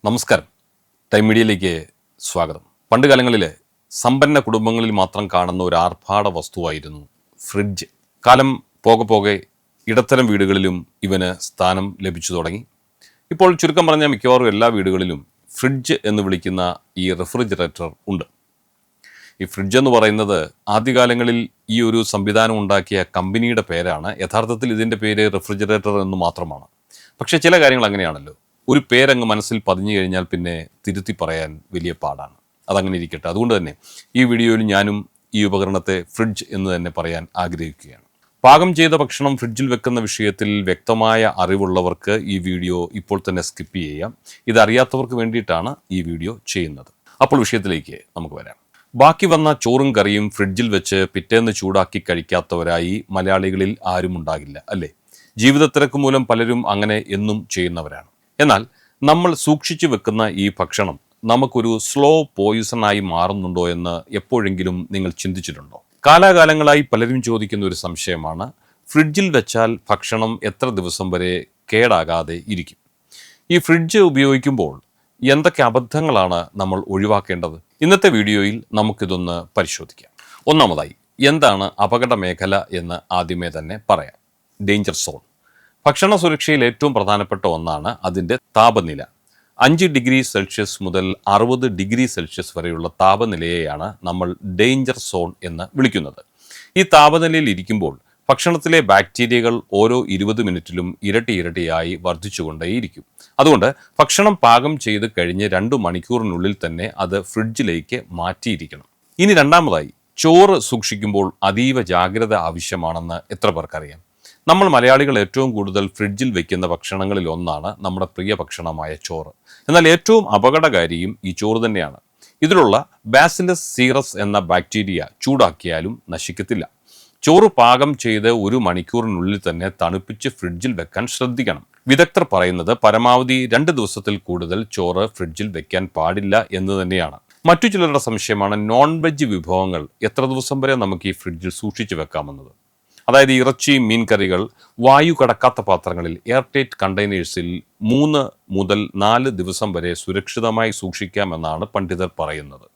നമസ്കാരം. ടൈം മീഡിയയിലേക്ക് സ്വാഗതം. പണ്ടുകാലങ്ങളിൽ സമ്പന്ന കുടുംബങ്ങളിൽ മാത്രം കാണുന്ന ഒരു ആർഭാട വസ്തുവായിരുന്നു ഫ്രിഡ്ജ്. കാലം പോകെ പോകെ ഇടത്തരം വീടുകളിലും ഇവന് സ്ഥാനം ലഭിച്ചു തുടങ്ങി. ഇപ്പോൾ ചുരുക്കം പറഞ്ഞാൽ മിക്കവാറും എല്ലാ വീടുകളിലും ഫ്രിഡ്ജ് എന്ന് വിളിക്കുന്ന ഈ റെഫ്രിജറേറ്റർ ഉണ്ട്. ഈ ഫ്രിഡ്ജ് എന്ന് പറയുന്നത് ആദ്യകാലങ്ങളിൽ ഈ ഒരു സംവിധാനം ഉണ്ടാക്കിയ കമ്പനിയുടെ പേരാണ്. യഥാർത്ഥത്തിൽ ഇതിൻ്റെ പേര് റെഫ്രിജറേറ്റർ എന്ന് മാത്രമാണ്. പക്ഷേ ചില കാര്യങ്ങൾ അങ്ങനെയാണല്ലോ, ഒരു പേരങ്ങ് മനസ്സിൽ പതിഞ്ഞു കഴിഞ്ഞാൽ പിന്നെ തിരുത്തി പറയാൻ വലിയ പാടാണ്. അതങ്ങനെ ഇരിക്കട്ടെ. അതുകൊണ്ട് തന്നെ ഈ വീഡിയോയിൽ ഞാനും ഈ ഉപകരണത്തെ ഫ്രിഡ്ജ് എന്ന് തന്നെ പറയാൻ ആഗ്രഹിക്കുകയാണ്. പാകം ചെയ്ത ഭക്ഷണം ഫ്രിഡ്ജിൽ വെക്കുന്ന വിഷയത്തിൽ വ്യക്തമായ അറിവുള്ളവർക്ക് ഈ വീഡിയോ ഇപ്പോൾ തന്നെ സ്കിപ്പ് ചെയ്യാം. ഇതറിയാത്തവർക്ക് വേണ്ടിയിട്ടാണ് ഈ വീഡിയോ ചെയ്യുന്നത്. അപ്പോൾ വിഷയത്തിലേക്ക് നമുക്ക് വരാം. ബാക്കി വന്ന ചോറും കറിയും ഫ്രിഡ്ജിൽ വെച്ച് പിറ്റേന്ന് ചൂടാക്കി കഴിക്കാത്തവരായി മലയാളികളിൽ ആരും ഉണ്ടാകില്ല, അല്ലേ? ജീവിതത്തിരക്ക് മൂലം പലരും അങ്ങനെ എന്നും ചെയ്യുന്നവരാണ്. എന്നാൽ നമ്മൾ സൂക്ഷിച്ചു വെക്കുന്ന ഈ ഭക്ഷണം നമുക്കൊരു സ്ലോ പോയിസണായി മാറുന്നുണ്ടോ എന്ന് എപ്പോഴെങ്കിലും നിങ്ങൾ ചിന്തിച്ചിട്ടുണ്ടോ? കാലാകാലങ്ങളായി പലരും ചോദിക്കുന്ന ഒരു സംശയമാണ്, ഫ്രിഡ്ജിൽ വെച്ചാൽ ഭക്ഷണം എത്ര ദിവസം വരെ കേടാകാതെ ഇരിക്കും? ഈ ഫ്രിഡ്ജ് ഉപയോഗിക്കുമ്പോൾ എന്തൊക്കെ അബദ്ധങ്ങളാണ് നമ്മൾ ഒഴിവാക്കേണ്ടത്? ഇന്നത്തെ വീഡിയോയിൽ നമുക്കിതൊന്ന് പരിശോധിക്കാം. ഒന്നാമതായി, എന്താണ് അപകട മേഖല എന്ന് ആദ്യമേ തന്നെ പറയാം. Danger zone. ഭക്ഷണ സുരക്ഷയിൽ ഏറ്റവും പ്രധാനപ്പെട്ട ഒന്നാണ് അതിൻ്റെ താപനില. 5 ഡിഗ്രി സെൽഷ്യസ് മുതൽ 60 ഡിഗ്രി സെൽഷ്യസ് വരെയുള്ള താപനിലയെയാണ് നമ്മൾ ഡേഞ്ചർ സോൺ എന്ന് വിളിക്കുന്നത്. ഈ താപനിലയിൽ ഇരിക്കുമ്പോൾ ഭക്ഷണത്തിലെ ബാക്ടീരിയകൾ ഓരോ 20 മിനിറ്റിലും ഇരട്ടിയായി വർദ്ധിച്ചുകൊണ്ടേയിരിക്കും. അതുകൊണ്ട് ഭക്ഷണം പാകം ചെയ്ത് കഴിഞ്ഞ് 2 മണിക്കൂറിനുള്ളിൽ തന്നെ അത് ഫ്രിഡ്ജിലേക്ക് മാറ്റിയിരിക്കണം. ഇനി രണ്ടാമതായി, ചോറ് സൂക്ഷിക്കുമ്പോൾ അതീവ ജാഗ്രത ആവശ്യമാണെന്ന് എത്ര പേർക്കറിയാം? നമ്മൾ മലയാളികൾ ഏറ്റവും കൂടുതൽ ഫ്രിഡ്ജിൽ വെക്കുന്ന ഭക്ഷണങ്ങളിൽ ഒന്നാണ് നമ്മുടെ പ്രിയ ഭക്ഷണമായ ചോറ്. എന്നാൽ ഏറ്റവും അപകടകാരിയും ഈ ചോറ് തന്നെയാണ്. ഇതിലുള്ള ബാസിലസ് സീറസ് എന്ന ബാക്ടീരിയ ചൂടാക്കിയാലും നശിക്കത്തില്ല. ചോറ് പാകം ചെയ്ത് 1 മണിക്കൂറിനുള്ളിൽ തന്നെ തണുപ്പിച്ച് ഫ്രിഡ്ജിൽ വെക്കാൻ ശ്രദ്ധിക്കണം. വിദഗ്ധർ പറയുന്നത് പരമാവധി 2 ദിവസത്തിൽ കൂടുതൽ ചോറ് ഫ്രിഡ്ജിൽ വെക്കാൻ പാടില്ല എന്ന് തന്നെയാണ്. മറ്റു ചിലരുടെ സംശയമാണ് നോൺ വെജ് വിഭവങ്ങൾ എത്ര ദിവസം വരെ നമുക്ക് ഈ ഫ്രിഡ്ജിൽ സൂക്ഷിച്ചു വെക്കാമെന്നത്. അതായത് ഇറച്ചി, മീൻ കറികൾ വായു കടക്കാത്ത പാത്രങ്ങളിൽ എയർടൈറ്റ് കണ്ടെയ്നേഴ്സിൽ 3 മുതൽ 4 ദിവസം വരെ സുരക്ഷിതമായി സൂക്ഷിക്കാമെന്നാണ് പണ്ഡിതർ പറയുന്നത്.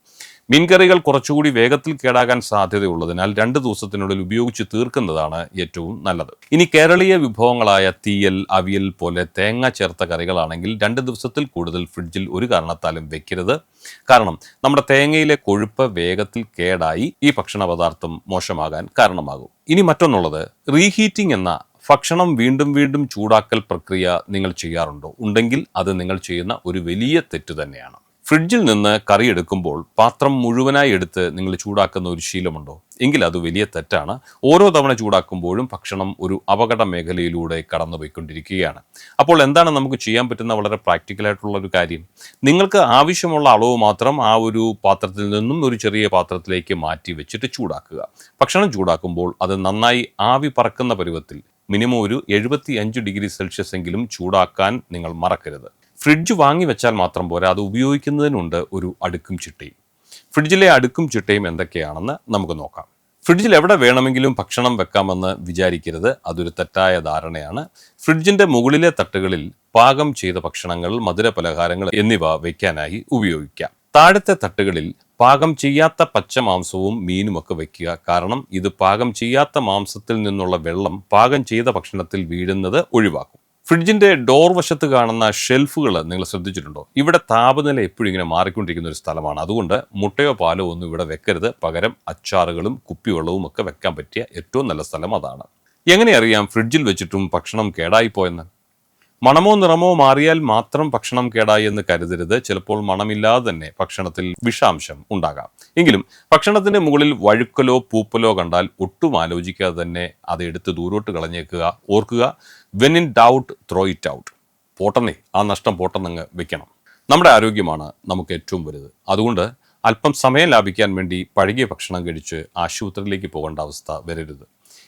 മീൻകറികൾ കുറച്ചുകൂടി വേഗത്തിൽ കേടാകാൻ സാധ്യതയുള്ളതിനാൽ 2 ദിവസത്തിനുള്ളിൽ ഉപയോഗിച്ച് തീർക്കുന്നതാണ് ഏറ്റവും നല്ലത്. ഇനി കേരളീയ വിഭവങ്ങളായ തീയൽ, അവിയൽ പോലെ തേങ്ങ ചേർത്ത കറികളാണെങ്കിൽ 2 ദിവസത്തിൽ കൂടുതൽ ഫ്രിഡ്ജിൽ ഒരു കാരണത്താലും വെക്കരുത്. കാരണം നമ്മുടെ തേങ്ങയിലെ കൊഴുപ്പ് വേഗത്തിൽ കേടായി ഈ ഭക്ഷണ പദാർത്ഥം മോശമാകാൻ കാരണമാകും. ഇനി മറ്റൊന്നുള്ളത്, റീഹീറ്റിംഗ് എന്ന ഭക്ഷണം വീണ്ടും ചൂടാക്കൽ പ്രക്രിയ നിങ്ങൾ ചെയ്യാറുണ്ടോ? ഉണ്ടെങ്കിൽ അത് നിങ്ങൾ ചെയ്യുന്ന ഒരു വലിയ തെറ്റ് തന്നെയാണ്. ഫ്രിഡ്ജിൽ നിന്ന് കറി എടുക്കുമ്പോൾ പാത്രം മുഴുവനായി എടുത്ത് നിങ്ങൾ ചൂടാക്കുന്ന ഒരു ശീലമുണ്ടോ? എങ്കിൽ അത് വലിയ തെറ്റാണ്. ഓരോ തവണ ചൂടാക്കുമ്പോഴും ഭക്ഷണം ഒരു അപകട മേഖലയിലൂടെ കടന്നുപോയിക്കൊണ്ടിരിക്കുകയാണ്. അപ്പോൾ എന്താണ് നമുക്ക് ചെയ്യാൻ പറ്റുന്ന വളരെ പ്രാക്ടിക്കലായിട്ടുള്ള ഒരു കാര്യം? നിങ്ങൾക്ക് ആവശ്യമുള്ള അളവ് മാത്രം ആ ഒരു പാത്രത്തിൽ നിന്നും ഒരു ചെറിയ പാത്രത്തിലേക്ക് മാറ്റി വെച്ചിട്ട് ചൂടാക്കുക. ഭക്ഷണം ചൂടാക്കുമ്പോൾ അത് നന്നായി ആവി പറക്കുന്ന പരുവത്തിൽ മിനിമം ഒരു 75 ഡിഗ്രി സെൽഷ്യസ് എങ്കിലും ചൂടാക്കാൻ നിങ്ങൾ മറക്കരുത്. ഫ്രിഡ്ജ് വാങ്ങി വെച്ചാൽ മാത്രം പോരാ, അത് ഉപയോഗിക്കുന്നതിനുണ്ട് ഒരു അടുക്കും ചിട്ടയും. ഫ്രിഡ്ജിലെ അടുക്കും ചിട്ടയും എന്തൊക്കെയാണെന്ന് നമുക്ക് നോക്കാം. ഫ്രിഡ്ജിൽ എവിടെ വേണമെങ്കിലും ഭക്ഷണം വെക്കാമെന്ന് വിചാരിക്കരുത്. അതൊരു തെറ്റായ ധാരണയാണ്. ഫ്രിഡ്ജിൻ്റെ മുകളിലെ തട്ടുകളിൽ പാകം ചെയ്ത ഭക്ഷണങ്ങൾ, മധുര പലഹാരങ്ങൾ എന്നിവ വയ്ക്കാനായി ഉപയോഗിക്കാം. താഴത്തെ തട്ടുകളിൽ പാകം ചെയ്യാത്ത പച്ച മാംസവും മീനുമൊക്കെ വയ്ക്കുക. കാരണം ഇത് പാകം ചെയ്യാത്ത മാംസത്തിൽ നിന്നുള്ള വെള്ളം പാകം ചെയ്ത ഭക്ഷണത്തിൽ വീഴുന്നത് ഒഴിവാക്കും. ഫ്രിഡ്ജിൻ്റെ ഡോർ വശത്ത് കാണുന്ന ഷെൽഫുകൾ നിങ്ങൾ ശ്രദ്ധിച്ചിട്ടുണ്ടോ? ഇവിടെ താപനില എപ്പോഴും ഇങ്ങനെ മാറിക്കൊണ്ടിരിക്കുന്ന ഒരു സ്ഥലമാണ്. അതുകൊണ്ട് മുട്ടയോ പാലോ ഒന്നും ഇവിടെ വെക്കരുത്. പകരം അച്ചാറുകളും കുപ്പിവെള്ളവും ഒക്കെ വെക്കാൻ പറ്റിയ ഏറ്റവും നല്ല സ്ഥലം അതാണ്. എങ്ങനെ അറിയാം ഫ്രിഡ്ജിൽ വെച്ചിട്ടും ഭക്ഷണം കേടായിപ്പോയെന്ന്? മണമോ നിറമോ മാറിയാൽ മാത്രം ഭക്ഷണം കേടായി എന്ന് കരുതരുത്. ചിലപ്പോൾ മണമില്ലാതെ തന്നെ ഭക്ഷണത്തിൽ വിഷാംശം ഉണ്ടാകാം. എങ്കിലും ഭക്ഷണത്തിന്റെ മുകളിൽ വഴുക്കലോ പൂപ്പലോ കണ്ടാൽ ഒട്ടും ആലോചിക്കാതെ തന്നെ അത് എടുത്ത് ദൂരോട്ട് കളഞ്ഞേക്കുക. ഓർക്കുക, when in doubt throw it out. പോട്ടെന്നേ, ആ നഷ്ടം പോട്ടെന്നങ്ങ് വെക്കണം. നമ്മുടെ ആരോഗ്യമാണ് നമുക്ക് ഏറ്റവും വലുത്. അതുകൊണ്ട് അല്പം സമയം ലാഭിക്കാൻ വേണ്ടി പഴകിയ ഭക്ഷണം കഴിച്ച് ആശുപത്രിയിലേക്ക് പോകേണ്ട അവസ്ഥ വരരുത്.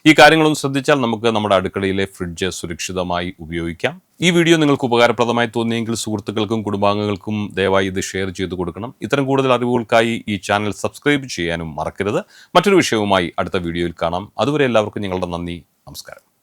ഈ കാര്യങ്ങളൊന്നും ശ്രദ്ധിച്ചാൽ നമുക്ക് നമ്മുടെ അടുക്കളയിലെ ഫ്രിഡ്ജ് സുരക്ഷിതമായി ഉപയോഗിക്കാം. ഈ വീഡിയോ നിങ്ങൾക്ക് ഉപകാരപ്രദമായി തോന്നിയെങ്കിൽ സുഹൃത്തുക്കൾക്കും കുടുംബാംഗങ്ങൾക്കും ദയവായി ഇത് ഷെയർ ചെയ്ത് കൊടുക്കണം. ഇത്തരം കൂടുതൽ അറിവുകൾക്കായി ഈ ചാനൽ സബ്സ്ക്രൈബ് ചെയ്യാനും മറക്കരുത്. മറ്റൊരു വിഷയവുമായി അടുത്ത വീഡിയോയിൽ കാണാം. അതുവരെ എല്ലാവർക്കും ഞങ്ങളുടെ നന്ദി. നമസ്കാരം.